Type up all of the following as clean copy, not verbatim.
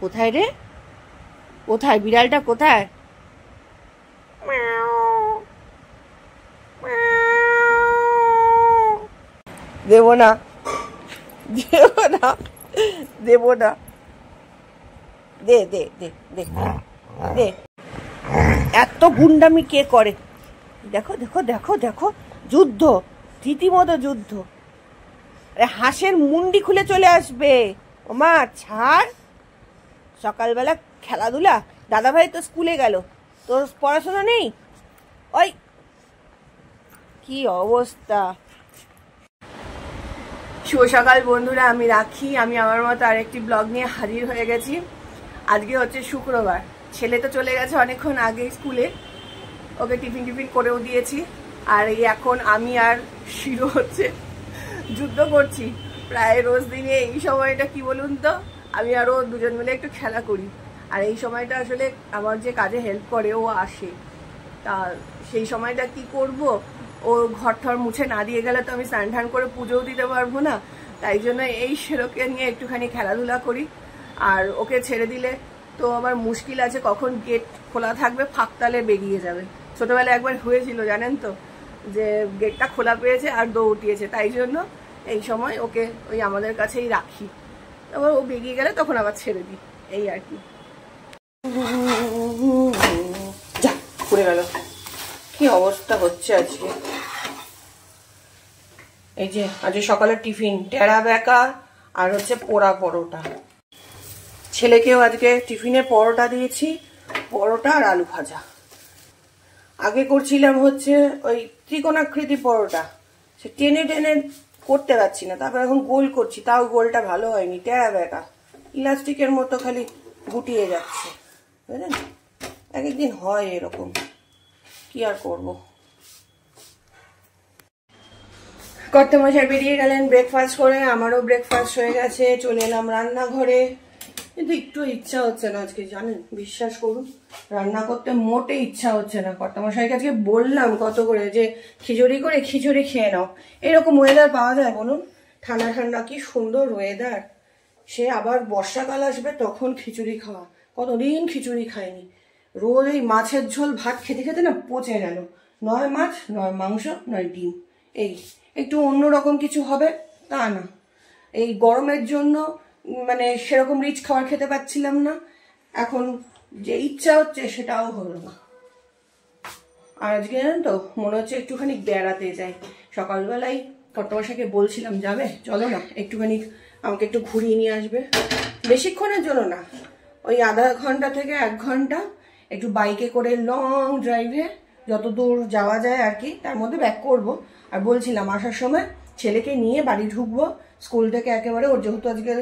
কোথায় রে? কোথায় বিড়ালটা? কোথায়? দেব না, দেব না, দেব না। দে দে দে দে দে। এত গুন্ডামি কে করে? দেখো দেখো দেখো দেখো, যুদ্ধ, রীতিমতো যুদ্ধ। আরে হাঁসের মুন্ডি খুলে চলে আসবে। ওমা ছাড়, সকালবেলা খেলাধুলা। দাদা ভাই তো স্কুলে গেল, তোর পড়াশোনা নেই। ওই কি অবস্থা। শুভ সকাল বন্ধুরা, আমি রাখি। আমি আমার মতো আরেকটি ব্লগ নিয়ে হাজির হয়ে গেছি। আজকে হচ্ছে শুক্রবার। ছেলে তো চলে গেছে অনেকক্ষণ আগে স্কুলে, ওকে টিফিন করেও দিয়েছি। আর এই এখন আমি আর শিরো হচ্ছে যুদ্ধ করছি প্রায় রোজ দিনে। এই সময়টা কি বলুন তো, আমি আরও দুজন মিলে একটু খেলা করি। আর এই সময়টা আসলে আমার যে কাজে হেল্প করে ও আসে, তা সেই সময়টা কি করব, ও ঘর ঠর মুছে না দিয়ে গেলে তো আমি স্নান টান করে পুজোও দিতে পারবো না। তাই জন্য এই সেরোকে নিয়ে একটুখানি খেলাধুলা করি। আর ওকে ছেড়ে দিলে তো আমার মুশকিল আছে, কখন গেট খোলা থাকবে ফাঁকতালে বেরিয়ে যাবে। ছোটবেলায় একবার হয়েছিল জানেন তো, যে গেটটা খোলা পেয়েছে আর দৌড়িয়েছে। তাই জন্য এই সময় ওকে ওই আমাদের কাছেই রাখি, তারপর ও বেরিয়ে গেলে তখন আবার ছেড়ে দিই, এই আর কি। যা পড়ে গেল, কি অবস্থা হচ্ছে আজকে। এই যে আজকে সকালের টিফিন টেরা বেঁকা আর হচ্ছে পোড়া পরোটা। ছেলেকেও আজকে টিফিনে পরোটা দিয়েছি, পরোটা আর আলু ভাজা। আগে করছিলাম হচ্ছে ওই ত্রিকোণাকৃতি পরোটা, সে টেনে টেনে করতে পারছি না। তারপর এখন গোল করছি, তাও গোলটা ভালো হয়নি, টেরা বেঁকা, ইলাস্টিকের মতো খালি গুটিয়ে যাচ্ছে, বুঝলেন। এক একদিন হয় এরকম, কি আর করবো। কর্তামশাই বেরিয়ে গেলেন ব্রেকফাস্ট করে, আমারও ব্রেকফাস্ট হয়ে গেছে। চলে এলাম রান্নাঘরে, কিন্তু একটু ইচ্ছা হচ্ছে না আজকে, জানেন, বিশ্বাস করুন, রান্না করতে মোটে ইচ্ছা হচ্ছে না। কর্তামশাইকে আজকে বললাম কত করে যে খিচুড়ি করে খিচুড়ি খেয়ে নাও। এরকম ওয়েদার পাওয়া যায় বলুন? ঠান্ডা ঠান্ডা কি সুন্দর ওয়েদার। সে আবার বর্ষাকাল আসবে তখন খিচুড়ি খাওয়া, কতদিন খিচুড়ি খায়নি। রোজ এই মাছের ঝোল ভাত খেতে খেতে না পচে গেল। নয় মাছ, নয় মাংস, নয় ডিম। এই একটু অন্যরকম কিছু হবে তা না। এই গরমের জন্য মানে সেরকম রিচ খাবার খেতে পাচ্ছিলাম না। এখন যে ইচ্ছা হচ্ছে সেটাও হলো না। আর আজকে জানেন তো, মনে হচ্ছে একটুখানি বেড়াতে যাই। সকালবেলায় কর্তামশাইকে বলছিলাম, যাবে চলো না একটুখানি, আমাকে একটু ঘুরিয়ে নিয়ে আসবে। বেশিক্ষণের জন্য না, ওই আধা ঘন্টা থেকে 1 ঘন্টা একটু বাইকে করে লং ড্রাইভে যত দূর যাওয়া যায় আর কি, তার মধ্যে ব্যাক করবো। আর বলছিলাম আসার সময় ছেলেকে নিয়ে বাড়ি ঢুকবো স্কুল থেকে একেবারে। ওর যেহেতু আজকে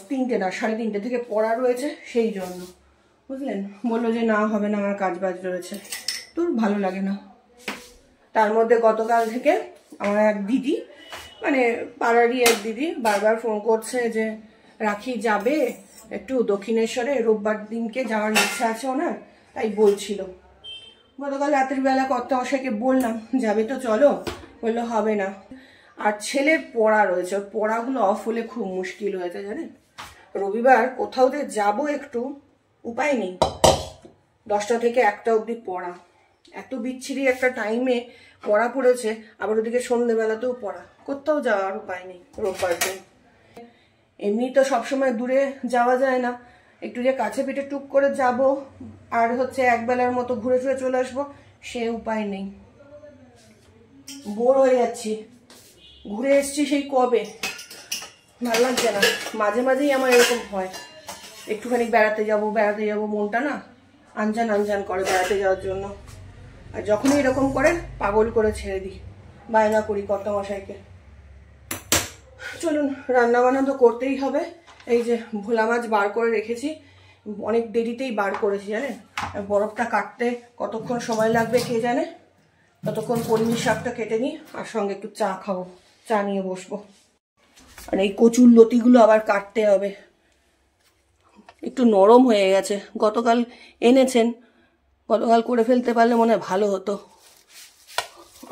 3টে না 3:30 থেকে পড়া রয়েছে, সেই জন্য, বুঝলেন। বললো যে না হবে না, আমার কাজ বাজ রয়েছে। তোর ভালো লাগে না। তার মধ্যে গতকাল থেকে আমার এক দিদি, মানে পাড়ারই এক দিদি, বারবার ফোন করছে যে রাখি যাবে একটু দক্ষিণেশ্বরে, রোববার দিনকে যাওয়ার ইচ্ছা আছে ওনার, তাই বলছিল। গতকাল রাতের বেলা কর্তামশাইকে বললাম যাবে তো চলো, বললো হবে না। আর ছেলের পড়া রয়েছে, ওর পড়াগুলো অফ হলে খুব মুশকিল হয়েছে জানেন। রবিবার কোথাও যে যাবো একটু, উপায় নেই। 10টা থেকে 1টা অবধি পড়া, এত বিচ্ছিরি একটা টাইমে পড়া পড়েছে। আবার ওদিকে সন্ধ্যেবেলাতেও পড়া, কোথাও যাওয়ার উপায় নেই রোববার দিন। এমনি তো সবসময় দূরে যাওয়া যায় না, একটু যে কাছে পিঠে টুক করে যাব আর হচ্ছে একবেলার মতো ঘুরে ফিরে চলে আসবো, সে উপায় নেই। বোর হয়ে যাচ্ছি, ঘুরে এসছি সেই কবে, ভালো লাগছে না। মাঝে মাঝেই আমার এরকম হয়, একটুখানি বেড়াতে যাব মনটা না আনজান আনজান করে বেড়াতে যাওয়ার জন্য। আর যখনই এরকম করে পাগল করে ছেড়ে দিই, বায়না করি কর্তামশাইকে। চলুন, রান্না বান্না তো করতেই হবে। এই যে ভোলা মাছ বার করে রেখেছি, অনেক দেরিতেই বার করেছি জানেন। বরফটা কাটতে কতক্ষণ সময় লাগবে কে জানে। ততক্ষণ কলমি শাকটা কেটে নিই, আর সঙ্গে একটু চা খাবো, চা নিয়ে বসবো। আর এই কচুর লতিগুলো আবার কাটতে হবে, একটু নরম হয়ে গেছে। গতকাল এনেছেন, গতকাল করে ফেলতে পারলে মনে হয় ভালো হতো।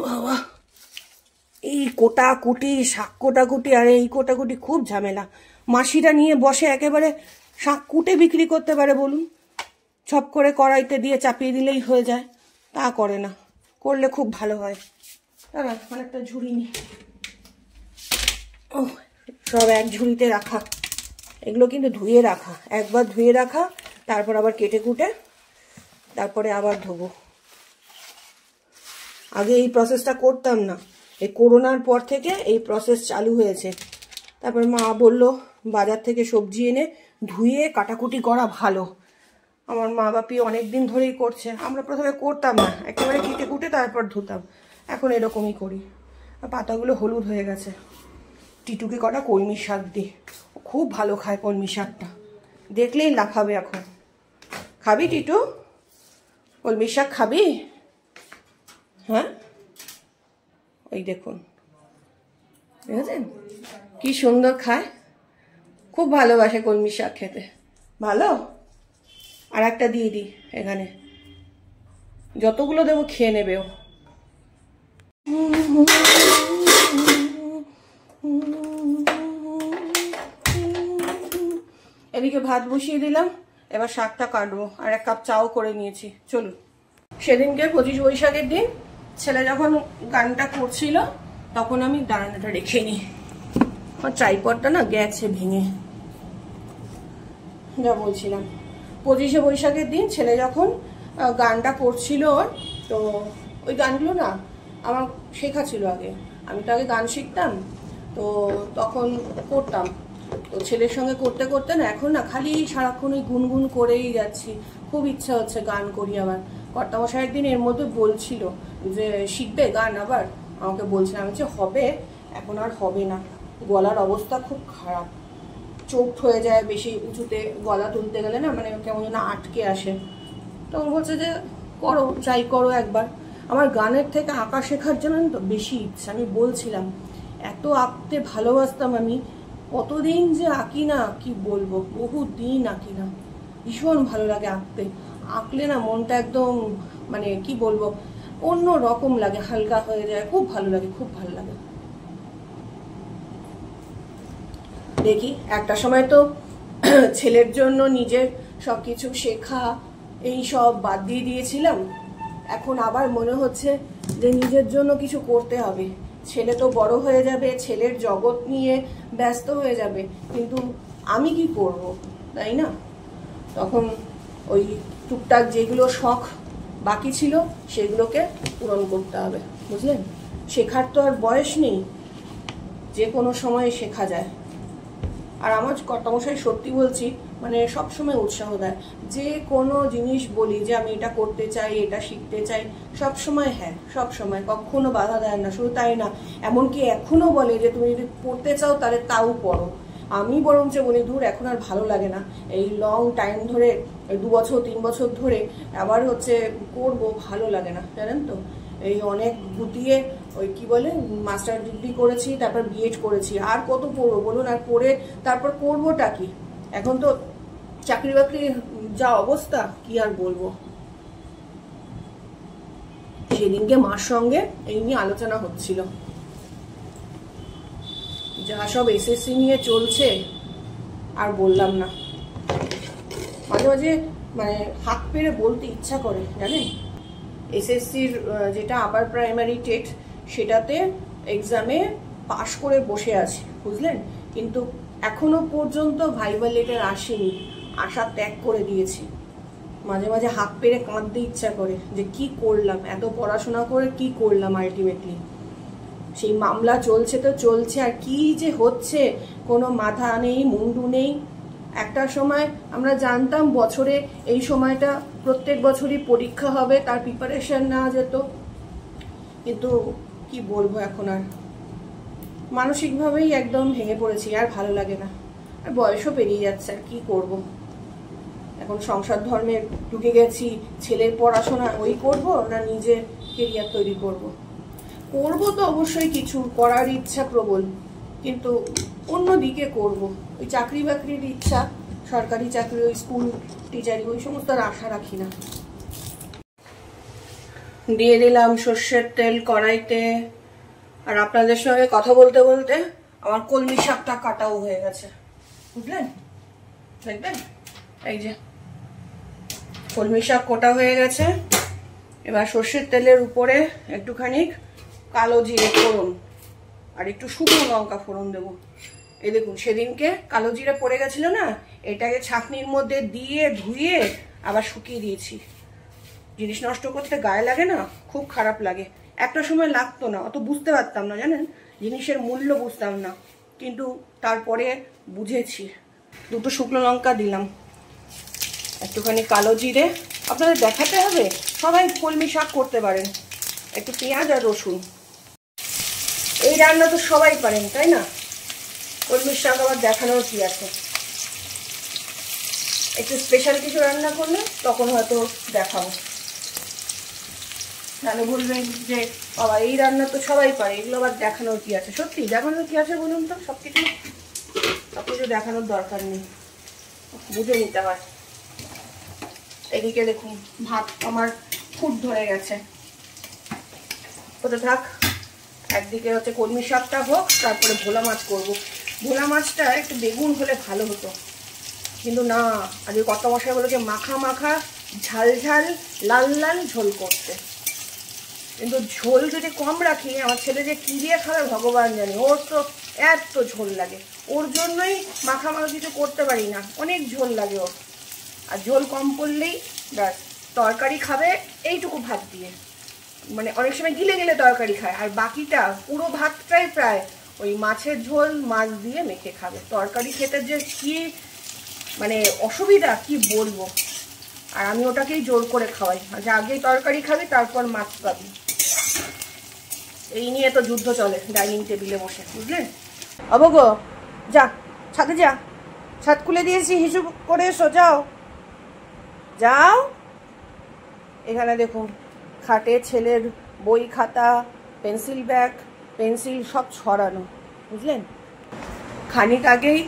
বাবা, এই কোটাকুটি, শাক কোটাকুটি আর এই কোটাকুটি খুব ঝামেলা। মাসিরা নিয়ে বসে একেবারে শাক কুটে বিক্রি করতে পারে বলুন, ছপ করে কড়াইতে দিয়ে চাপিয়ে দিলেই হয়ে যায়, তা করে না। করলে খুব ভালো হয়। দাঁড়া অনেকটা ঝুড়ি নি, ও সব এক ঝুড়িতে রাখা। এগুলো কিন্তু ধুয়ে রাখা, একবার ধুয়ে রাখা, তারপর আবার কেটে কুটে তারপরে আবার ধোবো। আগে এই প্রসেসটা করতাম না, এই করোনার পর থেকে এই প্রসেস চালু হয়েছে। তারপরে মা বলল বাজার থেকে সবজি এনে ধুয়ে কাটাকুটি করা ভালো। আমার মা বাপি অনেক দিন ধরেই করছে, আমরা প্রথমে করতাম না, একেবারে কেটে কুটে তারপর ধুতাম। এখন এরকমই করি। পাতাগুলো হলুদ হয়ে গেছে। টিটুকে কটা কলমি শাক দিই, খুব ভালো খায় কলমি শাকটা, দেখলেই লাফাবে। এখন খাবি টিটু? কলমি শাক খাবি? হ্যাঁ, ওই দেখুন দেখেছেন কি সুন্দর খায়, খুব ভালোবাসে কলমি শাক খেতে। ভালো, আর একটা দিয়ে দিই এখানে, যতগুলো দেবো খেয়ে নেবে ও। এদিকে ভাত বসিয়ে দিলাম, এবার শাকটা কাটবো, আর এক কাপ চাও করে নিয়েছি। চলুন। সেদিনকে 25 বৈশাখের দিন ছেলে যখন গানটা করছিল তখন আমি দাঁড়ানোটা রেখে নিই, আমার ট্রাইপডটা না গেছে ভেঙে। যা বলছিলাম, 25 বৈশাখের দিন ছেলে যখন গানটা করছিল ওর, তো ওই গানগুলো না আমার শেখা ছিল আগে, আমি তো আগে গান শিখতাম, তো তখন করতাম। তো ছেলের সঙ্গে করতে করতে না এখন না খালি সারাক্ষণ ওই গুনগুন করেই যাচ্ছি, খুব ইচ্ছা হচ্ছে গান করি আবার। কর্তামশাই একদিন এর মধ্যে বলছিল যে শিখবে গান আবার, আমাকে বলছিলাম, আমি যে হবে, এখন আর হবে না, গলার অবস্থা খুব খারাপ, চোখ হয়ে যায় বেশি উঁচুতে গলা তুলতে গেলে না, মানে কেমন যেন আটকে আসে। তো বলছে যে করো, ট্রাই করো একবার। আমার গানের থেকে আঁকা শেখার জন্য তো বেশি ইচ্ছা। আমি বলছিলাম এত আঁকতে ভালোবাসতাম আমি, কতদিন যে আঁকি না কি বলবো, বহু দিন আঁকি না, ভীষণ ভালো লাগে আঁকতে। আঁকলে না মনটা একদম মানে কি বলবো অন্য রকম লাগে, হালকা হয়ে যায়, খুব ভালো লাগে, খুব ভালো লাগে। দেখি একটা সময় তো ছেলের জন্য নিজের সবকিছু শেখা এই সব বাদ দিয়ে দিয়েছিলাম, এখন আবার মনে হচ্ছে যে নিজের জন্য কিছু করতে হবে। ছেলে তো বড় হয়ে যাবে, ছেলের জগৎ নিয়ে ব্যস্ত হয়ে যাবে, কিন্তু আমি কি করব, তাই না? তখন ওই টুকটাক যেগুলো শখ বাকি ছিল সেগুলোকে পূরণ করতে হবে, বুঝলেন? শেখার তো আর বয়স নেই, যে কোনো সময় শেখা যায়। আর আমার কর্তামশাই সত্যি বলছি, মানে সবসময় উৎসাহ দেয়, যে কোনো জিনিস বলি যে আমি এটা করতে চাই, এটা শিখতে চাই, সবসময় হ্যাঁ, সবসময়, কখনো বাধা দেয় না। শুধু তাই না, এমনকি এখনো বলে যে তুমি যদি পড়তে চাও তাহলে তাও পড়ো। আমি বরঞ্চ বলি দূর, এখন আর ভালো লাগে না, এই লং টাইম ধরে 2 বছর 3 বছর ধরে আবার হচ্ছে করবো, ভালো লাগে না, জানেন তো। এই অনেক গুটিয়ে ওই কি বলে মাস্টার ডিগ্রি করেছি, তারপর বিএড করেছি, আর কত পড়বো বলুন? আর পড়ে তারপর করবোটা কি? এখন তো চাকরি বাকরি যা অবস্থা, কি আর বলবো। সেদিনকে মার সঙ্গে এই নিয়ে আলোচনা হচ্ছিল, যা সব এসএসসি নিয়ে চলছে আর বললাম না। মাঝে মাঝে মানে হাত পেরে বলতে ইচ্ছা করে, জানেন। এসএসসির যেটা আপার প্রাইমারি টেট, সেটাতে এক্সামে পাশ করে বসে আছি, বুঝলেন, কিন্তু এখনো পর্যন্ত ভাইভা লেটার আসেনি, আশা ত্যাগ করে দিয়েছি। মাঝে মাঝে হাত পেরে কাঁদতে ইচ্ছা করে যে কি করলাম, এত পড়াশোনা করে কি করলাম আলটিমেটলি। সেই মামলা চলছে তো চলছে, আর কি যে হচ্ছে কোনো মাথা নেই, মুন্ডু নেই। একটা সময় আমরা জানতাম বছরে এই সময়টা প্রত্যেক বছরই পরীক্ষা হবে, তার প্রিপারেশন নেওয়া যেত, কিন্তু কি বলবো, এখন আর মানসিকভাবেই একদম ভেঙে পড়েছি, আর ভালো লাগে না। আর বয়সও পেরিয়ে যাচ্ছে, আর কি করব। এখন সংসার ধর্মে ঢুকে গেছি, ছেলের পড়াশোনা ওই করব না নিজে কেরিয়ার তৈরি করব। করব তো অবশ্যই, কিছু করার ইচ্ছা প্রবল, কিন্তু অন্য দিকে করব। ওই চাকরি বাকরির ইচ্ছা, সরকারি চাকরি, ওই স্কুল টিচারি, ওই সমস্ত আশা রাখি না। দিয়ে দিলাম সর্ষের তেল কড়াইতে, আর আপনাদের সঙ্গে কথা বলতে বলতে আমার কলমি শাকটা কাটাও হয়ে গেছে, বুঝলেন? দেখবেন এই যে কলমি শাক কোটা হয়ে গেছে। এবার সর্ষের তেলের উপরে একটুখানি কালো জিরে ফোড়ন আর একটু শুকনো লঙ্কা ফোড়ন দেবো। এই দেখুন সেদিনকে কালো জিরে পড়ে গেছিল না, এটাকে ছাঁকনির মধ্যে দিয়ে ধুয়ে আবার শুকিয়ে দিয়েছি। জিনিস নষ্ট করতে গায়ে লাগে না, খুব খারাপ লাগে। একটা সময় লাগতো না, অত বুঝতে পারতাম না, জানেন, জিনিসের মূল্য বুঝতাম না, কিন্তু তারপরে বুঝেছি। দুটো শুকনো লঙ্কা দিলাম, একটুখানি কালো জিরে। আপনাদের দেখাতে হবে, সবাই কলমি শাক করতে পারেন। একটু পেঁয়াজ আর রসুন। এই রান্না তো সবাই পারেন, তাই না? কলমি শাক আবার দেখানোর কি আছে? একটু স্পেশাল কিছু রান্না করলে তখন হয়তো দেখাবো। তাহলে বলবেন যে বাবা এই রান্না তো সবাই পারে, এগুলো আবার দেখানোর কি আছে? সত্যি দেখানোর কি আছে বলুন তো? সবকিছু দেখানোর দরকার নেই, বুঝে নিতে হয়। এদিকে দেখুন ভাত আমার ফুট ধরে গেছে, ওটা থাক। একদিকে হচ্ছে কলমি শাকটা হোক, তারপরে ভোলা মাছ করব। ভোলা মাছটা একটু বেগুন হলে ভালো হতো, কিন্তু না, আজকে কর্তা মশাই বলেছে মাখা মাখা ঝাল ঝাল লাল লাল ঝোল করতে। কিন্তু ঝোল যদি কম রাখি, আমার ছেলে যে কি দিয়ে খাবে ভগবান জানে, ওর তো এত ঝোল লাগে। ওর জন্যই মাখামাখি কিছু করতে পারি না, অনেক ঝোল লাগে ওর। আর ঝোল কম পড়লেই ব্যাস, তরকারি খাবে এইটুকু ভাত দিয়ে, মানে অনেক সময় গিলে গেলে তরকারি খায়, আর বাকিটা পুরো ভাতটাই প্রায় ওই মাছের ঝোল মাছ দিয়ে মেখে খাবে। তরকারি খেতে যে কি মানে অসুবিধা কি বলবো। আর আমি ওটাকেই জোর করে খাওয়াই, যে আগেই তরকারি খাবি তারপর মাছ পাবি। এই নিয়ে তো যুদ্ধ চলে ডাইনিং টেবিলে বসে, বুঝলেন? অবগো যা, ছাদে যা, ছাদ খুলে দিয়েছি, হিসু করে এসো, যাও যাও। এখানে দেখুন খাটে ছেলের বই খাতা পেন্সিল ব্যাগ পেন্সিল সব ছড়ানো, বুঝলেন? খানিক আগেই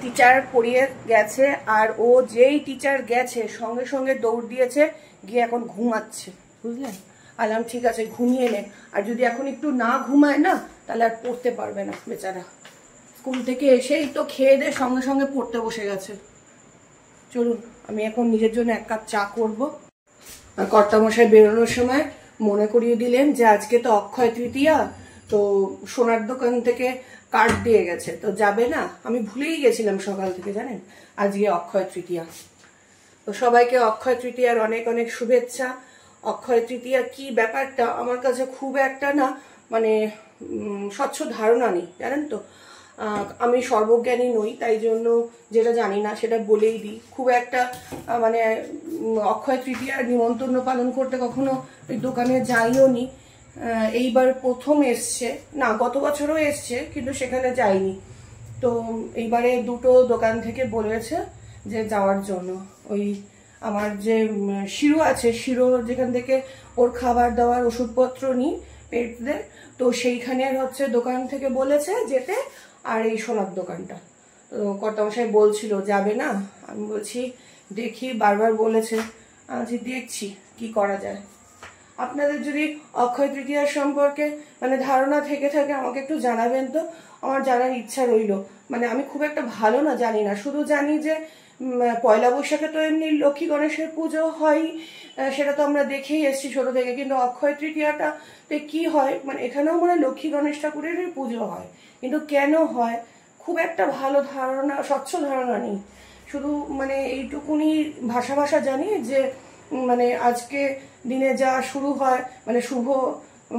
টিচার পড়িয়ে গেছে, আর ও যেই টিচার গেছে সঙ্গে সঙ্গে দৌড় দিয়েছে, গিয়ে এখন ঘুমাচ্ছে, বুঝলেন? আলাম ঠিক আছে ঘুমিয়ে নে, আর যদি এখন একটু না ঘুমায় না তাহলে আর পড়তে পারবে না বেচারা। স্কুল থেকে এসেই তো খেয়ে দিয়ে সঙ্গে সঙ্গে পড়তে বসে গেছে। চলুন আমি এখন নিজের জন্য এক কাপ চা করবো। আর কর্তামশাই বেরোনোর সময় মনে করিয়ে দিলেন যে আজকে তো অক্ষয় তৃতীয়া, তো সোনার দোকান থেকে কার্ড দিয়ে গেছে, তো যাবে না। আমি ভুলেই গেছিলাম সকাল থেকে, জানেন, আজকে অক্ষয় তৃতীয়া। তো সবাইকে অক্ষয় তৃতীয়ার অনেক অনেক শুভেচ্ছা। অক্ষয় তৃতীয়া কি ব্যাপারটা আমার কাছে খুব একটা না মানে স্বচ্ছ ধারণা নেই, জানেন তো। আমি সর্বজ্ঞানী নই, তাই জন্য যেটা জানি না সেটা বলেই দিই। খুব একটা মানে অক্ষয় তৃতীয়ার নিমন্ত্রণ পালন করতে কখনো ওই দোকানে যাইও নি। এইবার প্রথম এসছে, না গত বছরও এসছে, কিন্তু সেখানে যাইনি। তো এইবারে দুটো দোকান থেকে বলেছে যে যাওয়ার জন্য। ওই আমার যে শিরো আছে, শিরো যেখান থেকে ওর খাবার দাবার ওষুধপত্র নিই পেটদের, তো সেইখানের হচ্ছে দোকান থেকে বলেছে যেতে। আর এই সোনার দোকানটা, তো কর্তামশাই বলছিল যাবে না। আমি বলছি দেখি, বারবার বলেছে, আমি দেখছি কি করা যায়। আপনাদের যদি অক্ষয় তৃতীয়ার সম্পর্কে মানে ধারণা থেকে থাকে আমাকে একটু জানাবেন তো, আমার জানার ইচ্ছা রইল। মানে আমি খুব একটা ভালো না জানি না, শুধু জানি যে পয়লা বৈশাখে তো এমনি লক্ষ্মী গণেশের পুজো হয়, সেটা তো আমরা দেখেই এসেছি ছোট থেকে। কিন্তু অক্ষয় তৃতীয়াটাতে কি হয়, মানে এখানেও মানে লক্ষ্মী গণেশ ঠাকুরেরই পুজো হয়, কিন্তু কেন হয় খুব একটা ভালো ধারণা, স্বচ্ছ ধারণা নেই। শুধু মানে এইটুকুনি ভাষা ভাষা জানি যে মানে আজকে দিনে যা শুরু হয় মানে শুভ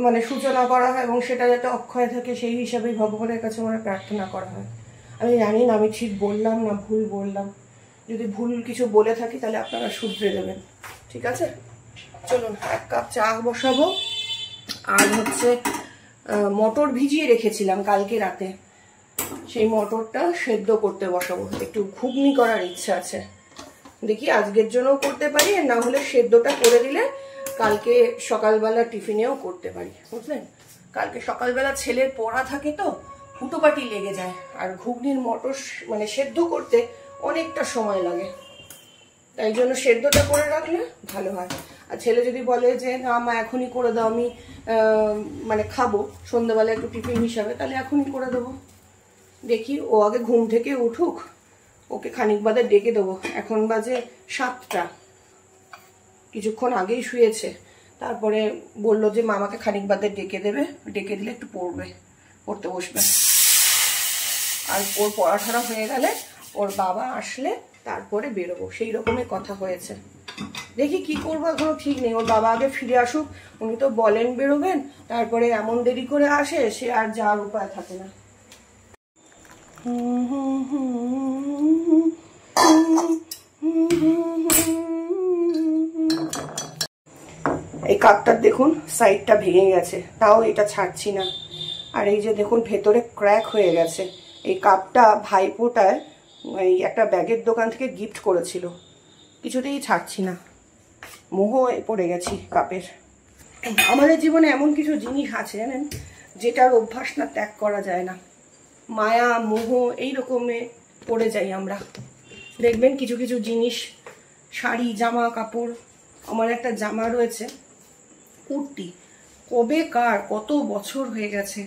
মানে সূচনা করা হয়, এবং সেটা যাতে অক্ষয় থাকে সেই হিসাবেই ভগবানের কাছে মানে প্রার্থনা করা হয়। আমি জানি না আমি ঠিক বললাম না ভুল বললাম, যদি ভুল কিছু বলে থাকি তাহলে আপনারা শুধরে দেবেন, ঠিক আছে? চলুন এক কাপ চা বসাবো। আর হচ্ছে মটর ভিজিয়ে রেখেছিলাম কালকে রাতে, সেই মটরটা সেদ্ধ করতে বসাবো। একটু ঘুগনি করার ইচ্ছা আছে, দেখি আজকের জন্যও করতে পারি, আর না হলে সেদ্ধটা করে দিলে কালকে সকালবেলা টিফিনেও করতে পারি, বুঝলেন? কালকে সকালবেলা ছেলের পড়া থাকে তো হুটোপাটি লেগে যায়, আর ঘুগনির মটর মানে সেদ্ধ করতে অনেকটা সময় লাগে, তাই জন্য সেদ্ধটা করে রাখলে ভালো হয়। আর ছেলে যদি বলে যে না মা এখনই করে দাও, আমি মানে খাবো সন্ধ্যাবেলা একটু টিফিন হিসাবে, তাহলে এখনই করে দেবো। দেখি ও আগে ঘুম থেকে উঠুক, ওকে খানিক বাদে ডেকে দেবো। এখন বাজে 7টা, কিছুক্ষণ আগেই শুয়েছে। তারপরে বললো যে মামাকে খানিক বাদে ডেকে দেবে, ডেকে দিলে একটু পড়তে বসবে। আর ওর পড়াশোনা হয়ে গেলে ওর বাবা আসলে তারপরে বেরোবো, সেই রকমের কথা হয়েছে। দেখি কি করবো, এখনো ঠিক নেই। ওর বাবা আগে ফিরে আসুক, উনি তো বলেন বেরোবেন, তারপরে এমন দেরি করে আসে, সে আর যাওয়ার উপায় থাকে না। এই কাপটার দেখুন সাইডটা ভেঙে গেছে, তাও এটা ছাড়ছি না। আর এই যে দেখুন ভেতরে ক্র্যাক হয়ে গেছে। এই কাপটা ভাইপোটায় এই একটা ব্যাগের দোকান থেকে গিফট করেছিল, কিছুতেই ছাড়ছি না, মোহ পড়ে গেছি কাপের। আমাদের জীবনে এমন কিছু জিনিস আছে জানেন, যেটার অভ্যাস না ত্যাগ করা যায় না। মায়া মোহ এই রকমে পড়ে যাই আমরা। দেখবেন কিছু কিছু জিনিস, শাড়ি জামা কাপড়, আমার একটা জামা রয়েছে কুর্তি, কবে কার কত বছর হয়ে গেছে,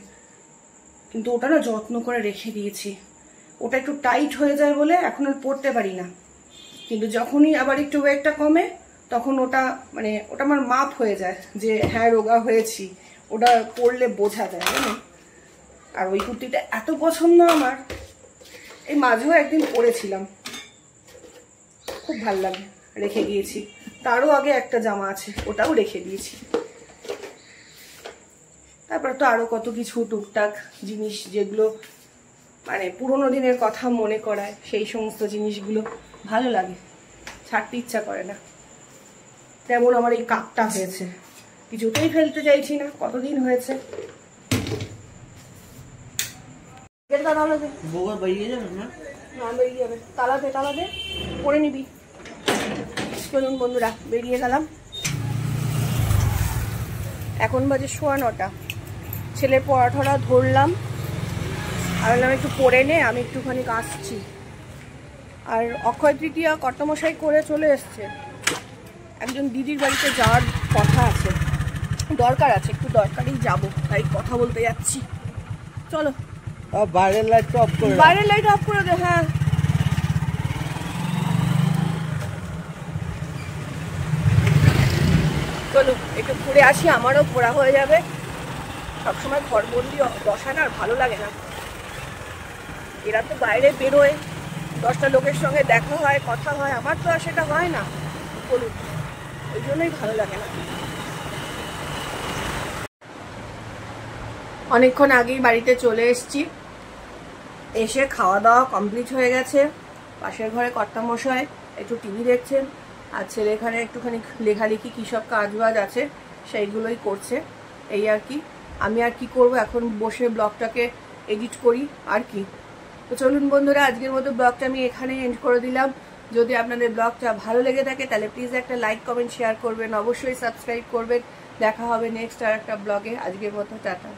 কিন্তু ওটা না যত্ন করে রেখে দিয়েছি। ওটা একটু টাইট হয়ে যায় বলে এখন আর পরতে পারি না, কিন্তু যখনই আবার একটু ওয়েটটা কমে তখন ওটা মানে ওটা আমার মাপ হয়ে যায় যে হ্যাঁ রোগা হয়েছি, ওটা পরলে বোঝা যায় জানেন। আর ওই কুর্তিটা এত পছন্দ আমার, এই মাঝেও একদিন পরেছিলাম, খুব ভাল লাগে, রেখে দিয়েছি। তারও আগে একটা জামা আছে, ওটাও রেখে দিয়েছি। তারপরে তো আরো কত কিছু টুকটাক জিনিস যেগুলো মানে পুরোনো দিনের কথা মনে করায়, সেই সমস্ত জিনিসগুলো ভালো লাগে, ছাড়তে ইচ্ছা করে না। তেমন আমার এই কাপটা হয়েছে, কিছুতেই ফেলতে চাইছি না, কতদিন হয়েছে। তালাতে পরে নিবি। চলুন বন্ধুরা, বেরিয়ে গেলাম। এখন বাজে 9:15। ছেলের পড়াঠরা ধরলাম, আর বললাম একটু পড়ে নে, আমি একটুখানি আসছি। আর অক্ষয় তৃতীয়া কর্তামশাই করে চলে এসছে। একজন দিদির বাড়িতে যাওয়ার কথা আছে, দরকার আছে, একটু দরকারই যাব, তাই কথা বলতে যাচ্ছি। চলো। বাইরের লাইট অফ করে, বাইরের লাইট অফ করে দে। হ্যাঁ চলো একটু ঘুরে আসি, আমারও ঘোরা হয়ে যাবে। সবসময় ঘরবন্দি দশা না ভালো লাগে না। এরা তো বাইরে বেরোয়, 10টা লোকের সঙ্গে দেখা হয়, কথা হয়, আমার তো আর সেটা হয় না, বলুন, ওই জন্যই ভালো লাগে না। অনেকক্ষণ আগেই বাড়িতে চলে এসেছি, এসে খাওয়া দাওয়া কমপ্লিট হয়ে গেছে। পাশের ঘরে কর্তামশাই একটু টিভি দেখছেন, আর ছেলে এখানে একটুখানি লেখালেখি কী সব কাজবাজ আছে সেইগুলোই করছে। এই আর কি, আমি আর কি করব, এখন বসে ব্লগটাকে এডিট করি আর কি। তো চলুন বন্ধুরা, আজকের মতো ব্লগটা আমি এখানেই এন্ড করে দিলাম। যদি আপনাদের ব্লগটা ভালো লেগে থাকে তাহলে প্লিজ একটা লাইক কমেন্ট শেয়ার করবেন, অবশ্যই সাবস্ক্রাইব করবেন। দেখা হবে নেক্সট আর একটা ব্লগে। আজকের মতো টাটা।